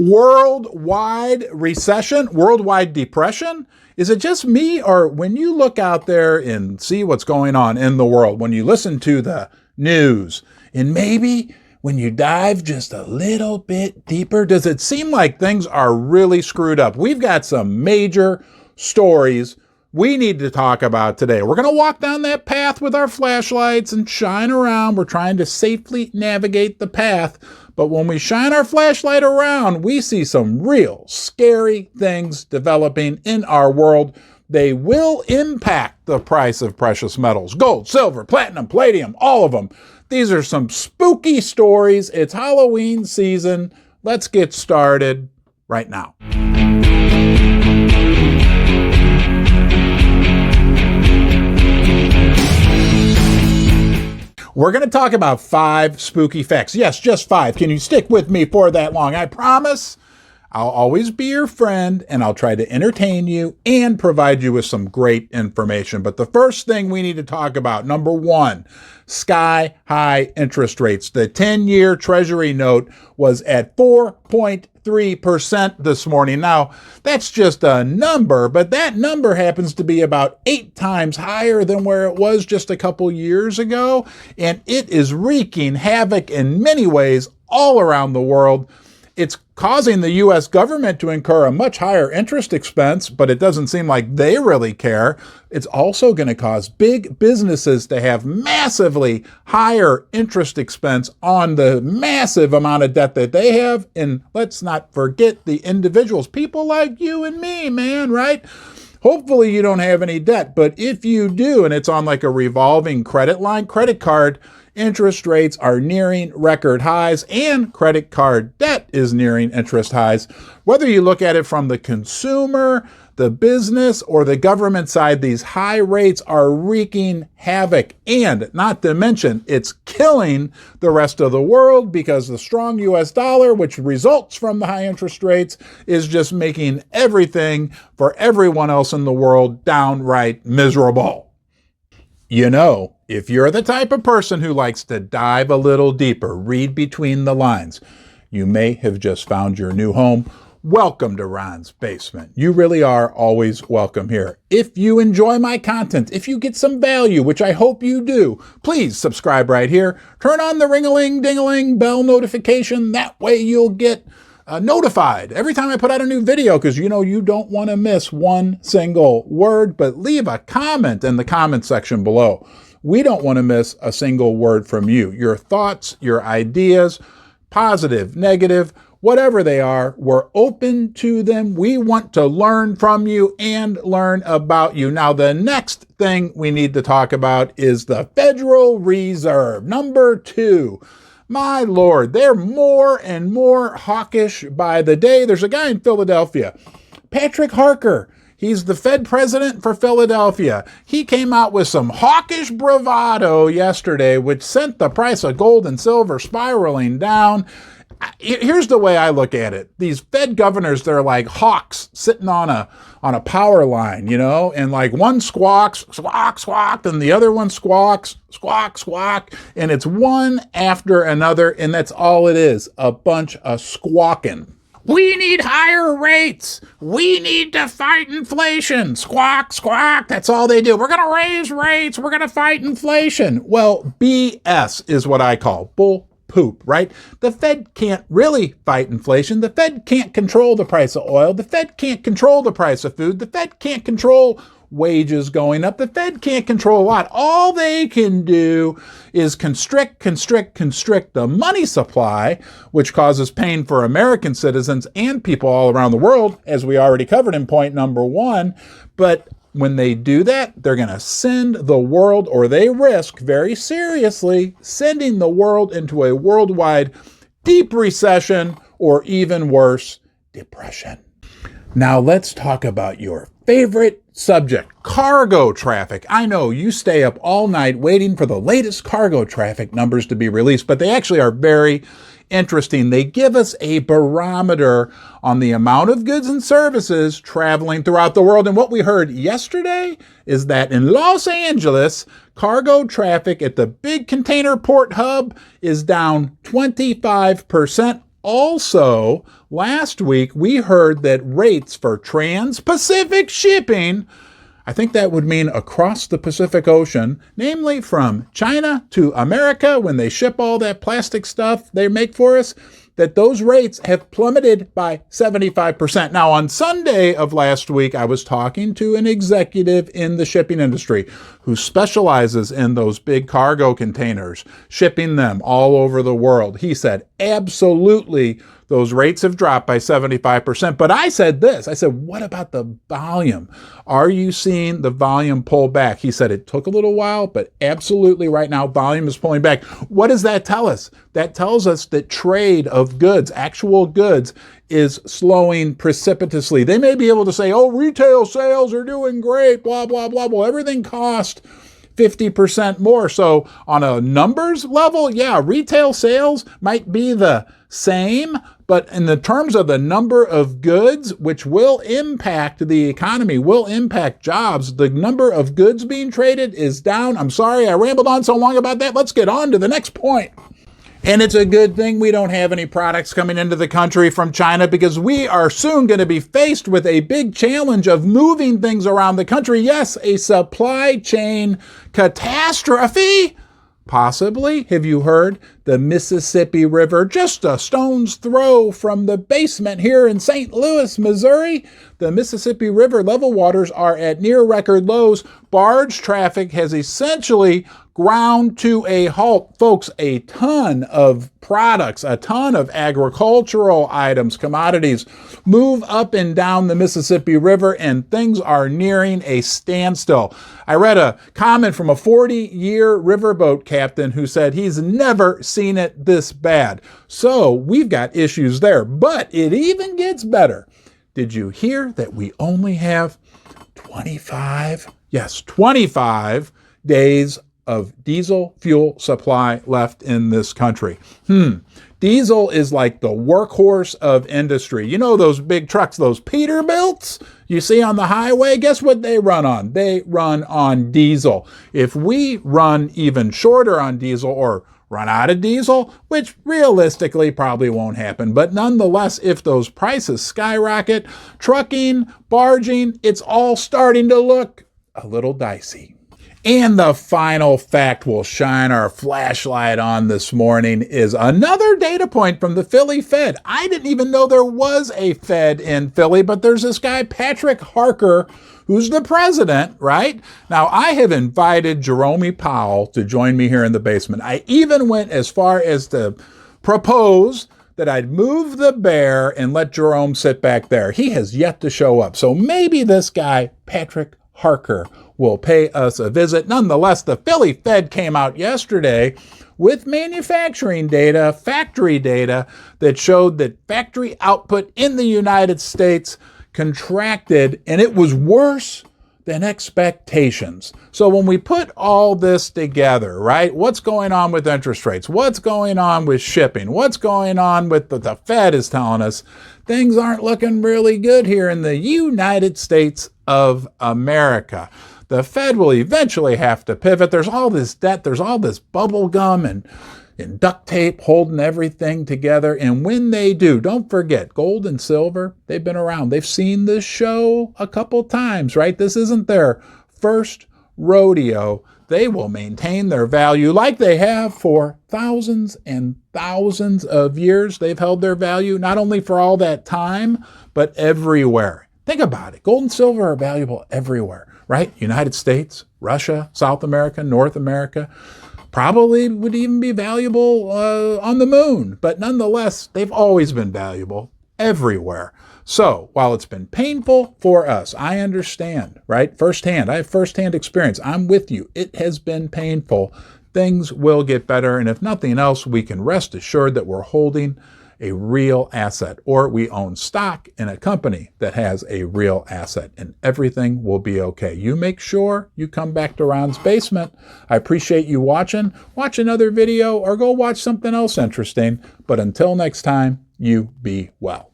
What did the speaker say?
Worldwide recession, worldwide depression? Is it just me, or when you look out there and see what's going on in the world, when you listen to the news, and maybe when you dive just a little bit deeper, does it seem like things are really screwed up? We've got some major stories we need to talk about today. We're going to walk down that path with our flashlights and shine around. We're trying to safely navigate the path. But when we shine our flashlight around, we see some real scary things developing in our world. They will impact the price of precious metals, gold, silver, platinum, palladium, all of them. These are some spooky stories. It's Halloween season. Let's get started right now. We're going to talk about 5 spooky facts. Yes, just 5. Can you stick with me for that long? I promise I'll always be your friend, and I'll try to entertain you and provide you with some great information. But the first thing we need to talk about, number 1, sky-high interest rates. The 10-year Treasury note was at 4.3% this morning. Now, that's just a number, but that number happens to be about 8 times higher than where it was just a couple years ago, and it is wreaking havoc in many ways all around the world. It's causing the U.S. government to incur a much higher interest expense, but it doesn't seem like they really care. It's also going to cause big businesses to have massively higher interest expense on the massive amount of debt that they have. And let's not forget the individuals, people like you and me, man, right? Hopefully you don't have any debt, but if you do, and it's on like a revolving credit line, credit card interest rates are nearing record highs, and credit card debt is nearing interest highs. Whether you look at it from the consumer, the business, or the government side, these high rates are wreaking havoc. And not to mention, it's killing the rest of the world because the strong U.S. dollar, which results from the high interest rates, is just making everything for everyone else in the world downright miserable. You know, if you're the type of person who likes to dive a little deeper, read between the lines, you may have just found your new home. Welcome to Ron's Basement. You really are always welcome here. If you enjoy my content, if you get some value, which I hope you do, please subscribe right here. Turn on the ring-a-ling-ding-a-ling bell notification. That way you'll get notified every time I put out a new video, because you know you don't want to miss one single word. But leave a comment in the comment section below. We don't want to miss a single word from you. Your thoughts, your ideas, positive, negative, whatever they are, we're open to them. We want to learn from you and learn about you. Now, the next thing we need to talk about is the Federal Reserve. Number 2. My Lord, they're more and more hawkish by the day. There's a guy in Philadelphia, Patrick Harker. He's the Fed president for Philadelphia. He came out with some hawkish bravado yesterday, which sent the price of gold and silver spiraling down. Here's the way I look at it. These Fed governors, they're like hawks sitting on a power line, you know, and like one squawks, squawk, squawk, and the other one squawks, squawk, squawk, and it's one after another, and that's all it is, a bunch of squawking. We need higher rates. We need to fight inflation. Squawk, squawk. That's all they do. We're going to raise rates. We're going to fight inflation. Well, BS is what I call bull poop, right? The Fed can't really fight inflation. The Fed can't control the price of oil. The Fed can't control the price of food. The Fed can't control wages going up. The Fed can't control a lot. All they can do is constrict the money supply, which causes pain for American citizens and people all around the world, as we already covered in point number 1. But when they do that, they're going to send the world, or they risk very seriously sending the world into a worldwide deep recession, or even worse, depression. Now let's talk about your favorite subject, cargo traffic. I know you stay up all night waiting for the latest cargo traffic numbers to be released, but they actually are very interesting. They give us a barometer on the amount of goods and services traveling throughout the world. And what we heard yesterday is that in Los Angeles, cargo traffic at the big container port hub is down 25%. also, last week we heard that rates for trans-Pacific shipping, I think that would mean across the Pacific Ocean, namely from China to America when they ship all that plastic stuff they make for us, that those rates have plummeted by 75%. Now, on Sunday of last week, I was talking to an executive in the shipping industry who specializes in those big cargo containers, shipping them all over the world. He said, absolutely, those rates have dropped by 75%. But I said this, I said, what about the volume? Are you seeing the volume pull back? He said it took a little while, but absolutely right now, volume is pulling back. What does that tell us? That tells us that trade of goods, actual goods, is slowing precipitously. They may be able to say, oh, retail sales are doing great, blah, blah, blah. Well, everything cost 50% more. So on a numbers level, yeah, retail sales might be the same, but in the terms of the number of goods, which will impact the economy, will impact jobs, the number of goods being traded is down. I'm sorry I rambled on so long about that. Let's get on to the next point. And it's a good thing we don't have any products coming into the country from China, because we are soon going to be faced with a big challenge of moving things around the country. Yes, a supply chain catastrophe. Possibly. Have you heard? The Mississippi River, just a stone's throw from the basement here in St. Louis, Missouri. The Mississippi River level waters are at near record lows. Barge traffic has essentially ground to a halt. Folks, a ton of products, a ton of agricultural items, commodities move up and down the Mississippi River, and things are nearing a standstill. I read a comment from a 40-year riverboat captain who said he's never seen it this bad. So we've got issues there, but it even gets better. Did you hear that we only have 25 days of diesel fuel supply left in this country? Diesel is like the workhorse of industry. You know those big trucks, those Peterbilts you see on the highway? Guess what they run on? They run on diesel. If we run even shorter on diesel or run out of diesel, which realistically probably won't happen, but nonetheless, if those prices skyrocket, trucking, barging, it's all starting to look a little dicey. And the final fact we'll shine our flashlight on this morning is another data point from the Philly Fed. I didn't even know there was a Fed in Philly, but there's this guy, Patrick Harker, who's the president, right? Now, I have invited Jerome Powell to join me here in the basement. I even went as far as to propose that I'd move the bear and let Jerome sit back there. He has yet to show up. So maybe this guy, Patrick Harker, will pay us a visit. Nonetheless, the Philly Fed came out yesterday with manufacturing data, factory data, that showed that factory output in the United States contracted, and it was worse than expectations. So when we put all this together, right, what's going on with interest rates? What's going on with shipping? What's going on with the Fed is telling us things aren't looking really good here in the United States of America. The Fed will eventually have to pivot. There's all this debt. There's all this bubble gum and duct tape holding everything together. And when they do, don't forget, gold and silver, they've been around. They've seen this show a couple times, right? This isn't their first rodeo. They will maintain their value like they have for thousands and thousands of years. They've held their value not only for all that time, but everywhere. Think about it. Gold and silver are valuable everywhere, right? United States, Russia, South America, North America, probably would even be valuable on the moon. But nonetheless, they've always been valuable everywhere. So while it's been painful for us, I understand, right? Firsthand, I have firsthand experience. I'm with you. It has been painful. Things will get better. And if nothing else, we can rest assured that we're holding a real asset, or we own stock in a company that has a real asset, and everything will be okay. You make sure you come back to Ron's Basement. I appreciate you watching. Watch another video or go watch something else interesting. But until next time, you be well.